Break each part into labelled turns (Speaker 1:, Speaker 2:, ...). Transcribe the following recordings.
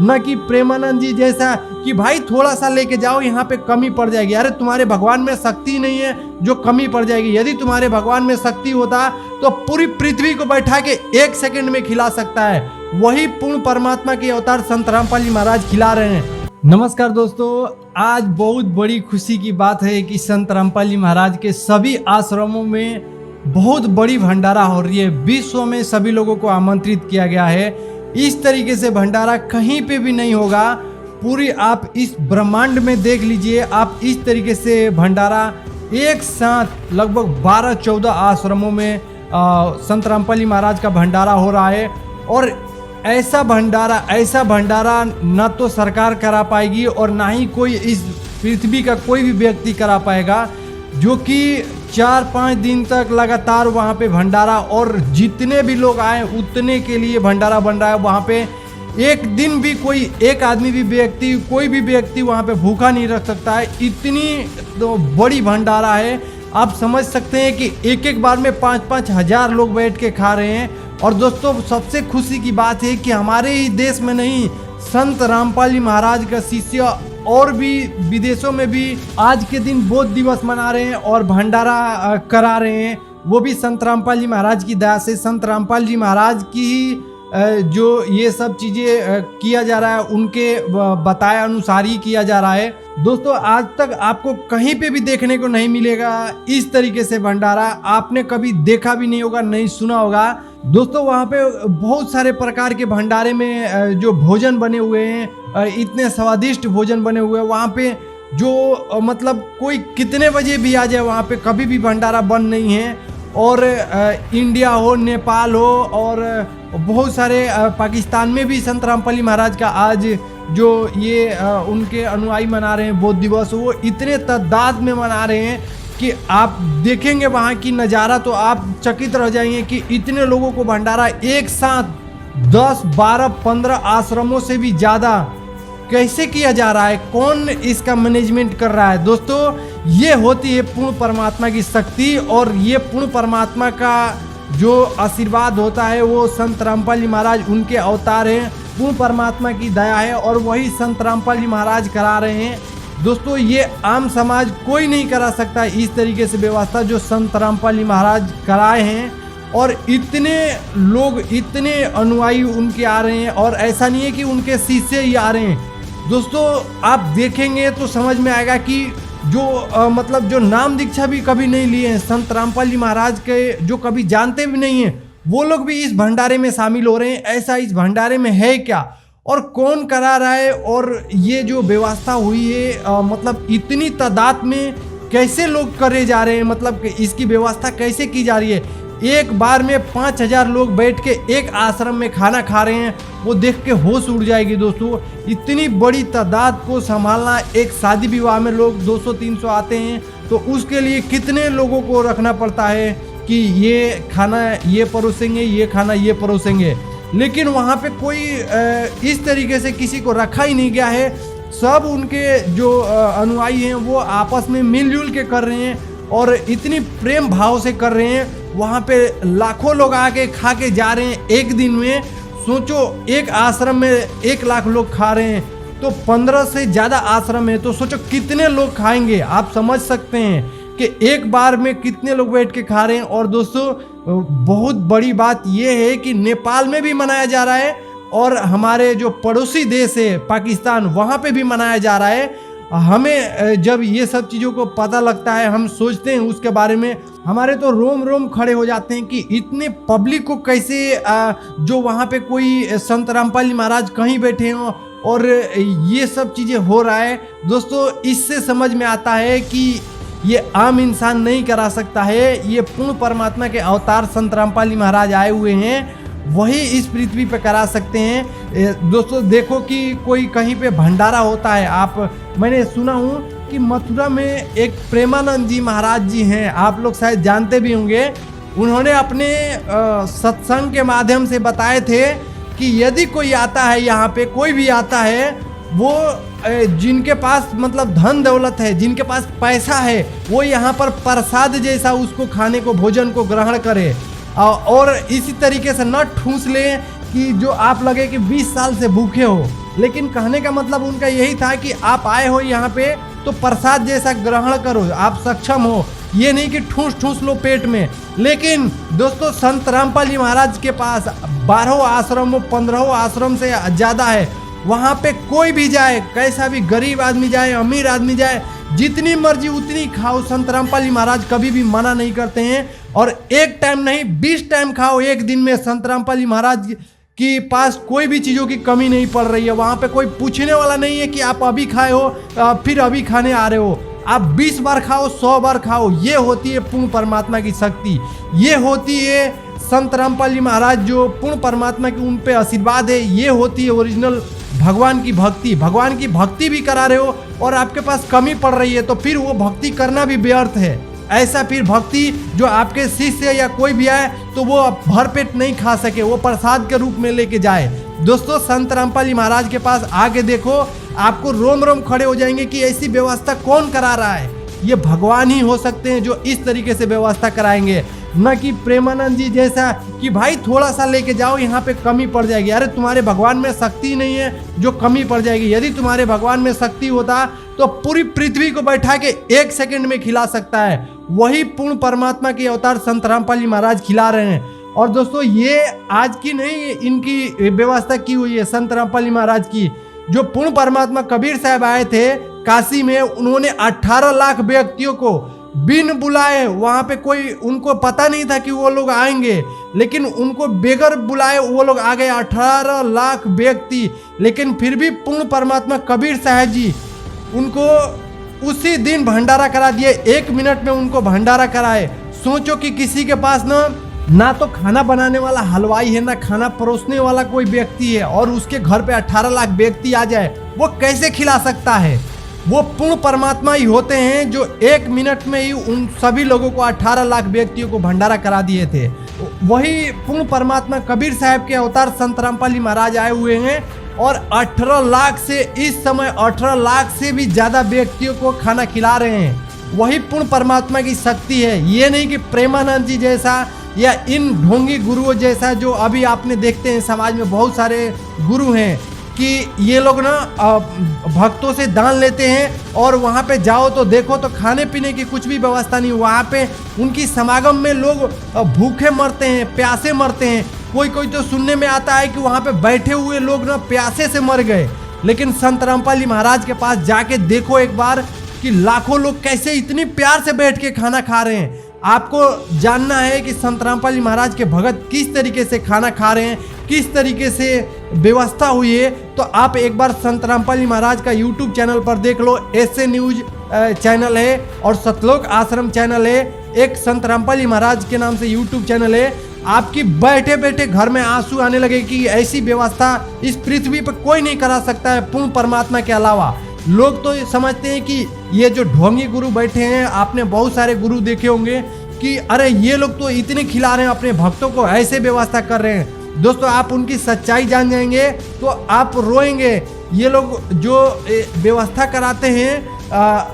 Speaker 1: न कि प्रेमानंद जी जैसा कि भाई थोड़ा सा लेके जाओ, यहाँ पे कमी पड़ जाएगी। अरे तुम्हारे भगवान में शक्ति नहीं है जो कमी पड़ जाएगी। यदि तुम्हारे भगवान में शक्ति होता तो पूरी पृथ्वी को बैठा के 1 सेकंड में खिला सकता है। वही पूर्ण परमात्मा के अवतार संत रामपाल जी महाराज खिला रहे हैं। नमस्कार दोस्तों, आज बहुत बड़ी खुशी की बात है कि संत रामपाल जी महाराज के सभी आश्रमों में बहुत बड़ी भंडारा हो रही है। विश्व में सभी लोगों को आमंत्रित किया गया है। इस तरीके से भंडारा कहीं पे भी नहीं होगा। पूरी आप इस ब्रह्मांड में देख लीजिए, आप इस तरीके से भंडारा एक साथ लगभग 12-14 आश्रमों में संत रामपाल जी महाराज का भंडारा हो रहा है। और ऐसा भंडारा ना तो सरकार करा पाएगी और ना ही कोई इस पृथ्वी का कोई भी व्यक्ति करा पाएगा, जो कि 4-5 दिन तक लगातार वहाँ पे भंडारा, और जितने भी लोग आए उतने के लिए भंडारा बन रहा है। वहाँ पे एक दिन भी एक आदमी भी व्यक्ति, कोई भी व्यक्ति वहाँ पे भूखा नहीं रख सकता है। इतनी तो बड़ी भंडारा है। आप समझ सकते हैं कि एक बार में 5-5 हजार लोग बैठ के खा रहे हैं। और दोस्तों, सबसे खुशी की बात है कि हमारे ही देश में नहीं, संत रामपाल जी महाराज का शिष्य और भी विदेशों में भी आज के दिन बोध दिवस मना रहे हैं और भंडारा करा रहे हैं। वो भी संत रामपाल जी महाराज की दया से, संत रामपाल जी महाराज की ही जो ये सब चीज़ें किया जा रहा है, उनके बताए अनुसार ही किया जा रहा है। दोस्तों, आज तक आपको कहीं पे भी देखने को नहीं मिलेगा इस तरीके से भंडारा। आपने कभी देखा भी नहीं होगा, नहीं सुना होगा। दोस्तों, वहाँ पे बहुत सारे प्रकार के भंडारे में जो भोजन बने हुए हैं, इतने स्वादिष्ट भोजन बने हुए हैं। वहाँ पे जो मतलब कोई कितने बजे भी आ जाए, वहाँ पे कभी भी भंडारा बंद नहीं है। और इंडिया हो, नेपाल हो, और बहुत सारे पाकिस्तान में भी संत रामपाल जी महाराज का आज जो ये उनके अनुयायी मना रहे हैं बोध दिवस, वो इतने तादाद में मना रहे हैं कि आप देखेंगे वहाँ की नज़ारा तो आप चकित रह जाएंगे कि इतने लोगों को भंडारा एक साथ 10, 12, 15 आश्रमों से भी ज़्यादा कैसे किया जा रहा है, कौन इसका मैनेजमेंट कर रहा है। दोस्तों, ये होती है पूर्ण परमात्मा की शक्ति, और ये पूर्ण परमात्मा का जो आशीर्वाद होता है वो संत रामपाल जी महाराज उनके अवतार हैं। पूर्ण परमात्मा की दया है और वही संत रामपाल जी महाराज करा रहे हैं। दोस्तों, ये आम समाज कोई नहीं करा सकता इस तरीके से व्यवस्था जो संत रामपाल जी महाराज कराए हैं। और इतने लोग, इतने अनुयायी उनके आ रहे हैं, और ऐसा नहीं है कि उनके शिष्य ही आ रहे हैं। दोस्तों, आप देखेंगे तो समझ में आएगा कि जो मतलब जो नाम दीक्षा भी कभी नहीं लिए हैं संत रामपाल जी महाराज के, जो कभी जानते भी नहीं हैं, वो लोग भी इस भंडारे में शामिल हो रहे हैं। ऐसा इस भंडारे में है क्या और कौन करा रहा है, और ये जो व्यवस्था हुई है मतलब इतनी तादाद में कैसे लोग करे जा रहे हैं, मतलब इसकी व्यवस्था कैसे की जा रही है। एक बार में 5,000 लोग बैठ के एक आश्रम में खाना खा रहे हैं, वो देख के होश उड़ जाएगी। दोस्तों, इतनी बड़ी तादाद को संभालना, एक शादी विवाह में लोग 200-300 आते हैं तो उसके लिए कितने लोगों को रखना पड़ता है कि ये खाना ये परोसेंगे, ये खाना ये परोसेंगे। लेकिन वहाँ पे कोई इस तरीके से किसी को रखा ही नहीं गया है। सब उनके जो अनुयायी हैं वो आपस में मिलजुल के कर रहे हैं और इतनी प्रेम भाव से कर रहे हैं। वहाँ पे लाखों लोग आके खा के जा रहे हैं एक दिन में। सोचो, एक आश्रम में 1 लाख लोग खा रहे हैं तो 15 से ज़्यादा आश्रम है, तो सोचो कितने लोग खाएंगे। आप समझ सकते हैं कि एक बार में कितने लोग बैठ के खा रहे हैं। और दोस्तों, बहुत बड़ी बात यह है कि नेपाल में भी मनाया जा रहा है, और हमारे जो पड़ोसी देश है पाकिस्तान, वहाँ पे भी मनाया जा रहा है। हमें जब ये सब चीज़ों को पता लगता है, हम सोचते हैं उसके बारे में, हमारे तो रोम रोम खड़े हो जाते हैं कि इतने पब्लिक को कैसे जो वहाँ पे कोई संत रामपाल जी महाराज कहीं बैठे हों और ये सब चीज़ें हो रहा है। दोस्तों, इससे समझ में आता है कि ये आम इंसान नहीं करा सकता है। ये पूर्ण परमात्मा के अवतार संत रामपाल जी महाराज आए हुए हैं, वही इस पृथ्वी पे करा सकते हैं। दोस्तों, देखो कि कोई कहीं पे भंडारा होता है, मैंने सुना हूँ कि मथुरा में एक प्रेमानंद जी महाराज जी हैं, आप लोग शायद जानते भी होंगे। उन्होंने अपने सत्संग के माध्यम से बताए थे कि यदि कोई आता है, यहाँ पे कोई भी आता है, वो जिनके पास मतलब धन दौलत है, जिनके पास पैसा है, वो यहाँ पर प्रसाद जैसा उसको खाने को, भोजन को ग्रहण करे। और इसी तरीके से न ठूस ले कि जो आप लगे कि 20 साल से भूखे हो, लेकिन कहने का मतलब उनका यही था कि आप आए हो यहाँ पे तो प्रसाद जैसा ग्रहण करो, आप सक्षम हो, ये नहीं कि ठूस ठूस लो पेट में। लेकिन दोस्तों संत रामपाल जी महाराज के पास 12 आश्रम 15 आश्रम से ज़्यादा है। वहाँ पे कोई भी जाए, कैसा भी गरीब आदमी जाए, अमीर आदमी जाए, जितनी मर्जी उतनी खाओ। संत रामपाल जी महाराज कभी भी मना नहीं करते हैं। और एक टाइम नहीं 20 टाइम खाओ एक दिन में। संत रामपाल जी महाराज के पास कोई भी चीज़ों की कमी नहीं पड़ रही है। वहाँ पे कोई पूछने वाला नहीं है कि आप अभी खाए हो फिर अभी खाने आ रहे हो। आप 20 बार खाओ 100 बार खाओ। ये होती है पूर्ण परमात्मा की शक्ति। ये होती है संत रामपाल जी महाराज जो पूर्ण परमात्मा की उन पे आशीर्वाद है। ये होती है ओरिजिनल भगवान की भक्ति। भगवान की भक्ति भी करा रहे हो और आपके पास कमी पड़ रही है तो फिर वो भक्ति करना भी व्यर्थ है। ऐसा फिर भक्ति जो आपके शिष्य या कोई भी आए तो वो भरपेट नहीं खा सके, वो प्रसाद के रूप में लेके जाए। दोस्तों संत रामपाल जी महाराज के पास आके देखो, आपको रोम रोम खड़े हो जाएंगे कि ऐसी व्यवस्था कौन करा रहा है। ये भगवान ही हो सकते हैं जो इस तरीके से व्यवस्था कराएंगे, न कि प्रेमानंद जी जैसा कि भाई थोड़ा सा लेके जाओ यहाँ पे कमी पड़ जाएगी। अरे तुम्हारे भगवान में शक्ति नहीं है जो कमी पड़ जाएगी। यदि तुम्हारे भगवान में शक्ति होता तो पूरी पृथ्वी को बैठा के 1 सेकंड में खिला सकता है। वही पूर्ण परमात्मा के अवतार संत रामपाल जी महाराज खिला रहे हैं। और दोस्तों ये आज की नहीं, इनकी व्यवस्था की हुई है संत रामपाल जी महाराज की। जो पूर्ण परमात्मा कबीर साहब आए थे काशी में, उन्होंने 18 लाख व्यक्तियों को बिन बुलाए, वहां पे कोई उनको पता नहीं था कि वो लोग आएंगे, लेकिन उनको बेगर बुलाए वो लोग आ गए 18 लाख व्यक्ति। लेकिन फिर भी पूर्ण परमात्मा कबीर साहब जी उनको उसी दिन भंडारा करा दिए। 1 मिनट में उनको भंडारा कराए। सोचो कि किसी के पास ना तो खाना बनाने वाला हलवाई है, ना खाना परोसने वाला कोई व्यक्ति है, और उसके घर पे 18 लाख व्यक्ति आ जाए, वो कैसे खिला सकता है। वो पूर्ण परमात्मा ही होते हैं जो 1 मिनट में ही उन सभी लोगों को 18 लाख व्यक्तियों को भंडारा करा दिए थे। वही पूर्ण परमात्मा कबीर साहब के अवतार संत रामपाल जी महाराज आए हुए हैं और 18 लाख से इस समय 18 लाख से भी ज़्यादा व्यक्तियों को खाना खिला रहे हैं। वही पूर्ण परमात्मा की शक्ति है। ये नहीं कि प्रेमानंद जी जैसा या इन ढोंगी गुरुओं जैसा जो अभी आपने देखते हैं समाज में बहुत सारे गुरु हैं कि ये लोग भक्तों से दान लेते हैं और वहाँ पे जाओ तो देखो तो खाने पीने की कुछ भी व्यवस्था नहीं। वहाँ पे उनकी समागम में लोग भूखे मरते हैं, प्यासे मरते हैं। कोई तो सुनने में आता है कि वहाँ पे बैठे हुए लोग प्यासे से मर गए। लेकिन संत रामपाल जी महाराज के पास जाके देखो एक बार कि लाखों लोग कैसे इतनी प्यार से बैठ के खाना खा रहे हैं। आपको जानना है कि संत रामपाल जी महाराज के भगत किस तरीके से खाना खा रहे हैं, किस तरीके से व्यवस्था हुई है, तो आप एक बार संत रामपाल जी महाराज का यूट्यूब चैनल पर देख लो। ऐसे न्यूज चैनल है और सतलोक आश्रम चैनल है, एक संत रामपाल जी महाराज के नाम से यूट्यूब चैनल है। आपकी बैठे बैठे घर में आंसू आने लगे कि ऐसी व्यवस्था इस पृथ्वी पर कोई नहीं करा सकता है पूर्ण परमात्मा के अलावा। लोग तो समझते हैं कि ये जो ढोंगी गुरु बैठे हैं, आपने बहुत सारे गुरु देखे होंगे कि अरे ये लोग तो इतने खिला रहे हैं अपने भक्तों को, ऐसे व्यवस्था कर रहे हैं। दोस्तों आप उनकी सच्चाई जान जाएंगे तो आप रोएंगे। ये लोग जो व्यवस्था कराते हैं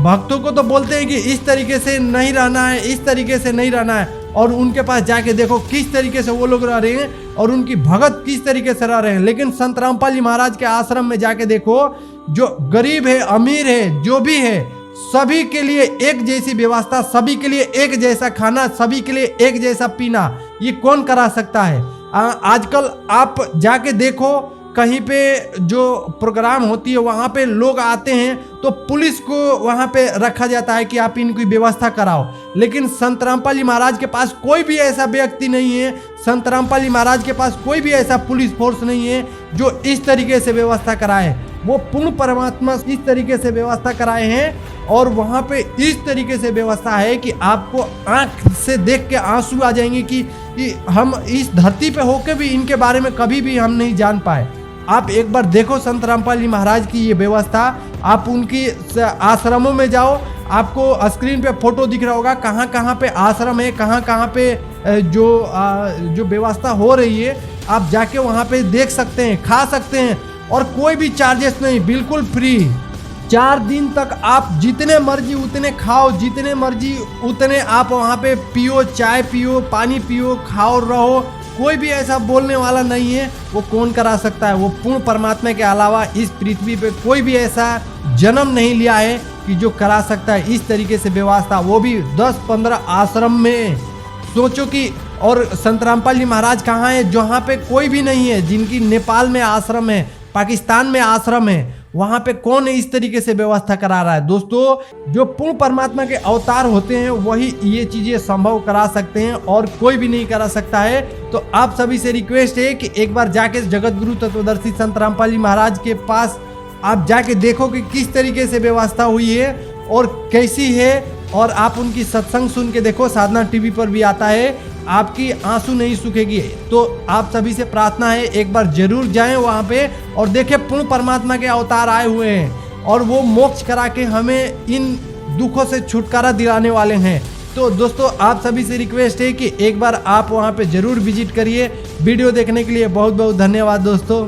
Speaker 1: भक्तों को तो बोलते हैं कि इस तरीके से नहीं रहना है, इस तरीके से नहीं रहना है, और उनके पास जाके देखो किस तरीके से वो लोग रह रहे हैं और उनकी भगत किस तरीके से रह रहे हैं। लेकिन संत रामपाल जी महाराज के आश्रम में जाके देखो, जो गरीब है अमीर है जो भी है, सभी के लिए एक जैसी व्यवस्था, सभी के लिए एक जैसा खाना, सभी के लिए एक जैसा पीना, ये कौन करा सकता है। आजकल आप जाके देखो कहीं पे जो प्रोग्राम होती है वहाँ पे लोग आते हैं तो पुलिस को वहाँ पे रखा जाता है कि आप इनकी व्यवस्था कराओ। लेकिन संत रामपाल जी महाराज के पास कोई भी ऐसा व्यक्ति नहीं है, संत रामपाल जी महाराज के पास कोई भी ऐसा पुलिस फोर्स नहीं है जो इस तरीके से व्यवस्था कराए। वो पूर्ण परमात्मा इस तरीके से व्यवस्था कराए हैं और वहाँ पे इस तरीके से व्यवस्था है कि आपको आँख से देख के आंसू आ जाएंगे कि हम इस धरती पे होके भी इनके बारे में कभी भी हम नहीं जान पाए। आप एक बार देखो संत रामपाल जी महाराज की ये व्यवस्था, आप उनकी आश्रमों में जाओ, आपको स्क्रीन पे फोटो दिख रहा होगा कहाँ कहाँ पे आश्रम है, कहाँ कहाँ पे जो व्यवस्था हो रही है, आप जाके वहाँ पे देख सकते हैं, खा सकते हैं और कोई भी चार्जेस नहीं, बिल्कुल फ्री। 4 दिन तक आप जितने मर्जी उतने खाओ, जितने मर्जी उतने आप वहाँ पे पियो, चाय पियो, पानी पियो, खाओ, रहो, कोई भी ऐसा बोलने वाला नहीं है। वो कौन करा सकता है? वो पूर्ण परमात्मा के अलावा इस पृथ्वी पे कोई भी ऐसा जन्म नहीं लिया है कि जो करा सकता है इस तरीके से व्यवस्था, वो भी 10-15 आश्रम में। सोचो कि और संत रामपाल जी महाराज कहाँ है? जहाँ पे कोई भी नहीं है, जिनकी नेपाल में आश्रम है, पाकिस्तान में आश्रम है, वहां पे कौन इस तरीके से व्यवस्था करा रहा है? दोस्तों, जो पूर्ण परमात्मा के अवतार होते हैं वही ये चीजें संभव करा सकते हैं और कोई भी नहीं करा सकता है। तो आप सभी से रिक्वेस्ट है कि एक बार जाके जगत गुरु तत्वदर्शी संत रामपाल जी महाराज के पास आप जाके देखो कि किस तरीके से व्यवस्था हुई है और कैसी है, और आप उनकी सत्संग सुन के देखो, साधना टीवी पर भी आता है, आपकी आंसू नहीं सूखेगी। तो आप सभी से प्रार्थना है एक बार जरूर जाएं वहां पे और देखें पूर्ण परमात्मा के अवतार आए हुए हैं और वो मोक्ष करा के हमें इन दुखों से छुटकारा दिलाने वाले हैं। तो दोस्तों, आप सभी से रिक्वेस्ट है कि एक बार आप वहां पे जरूर विजिट करिए। वीडियो देखने के लिए बहुत बहुत धन्यवाद दोस्तों।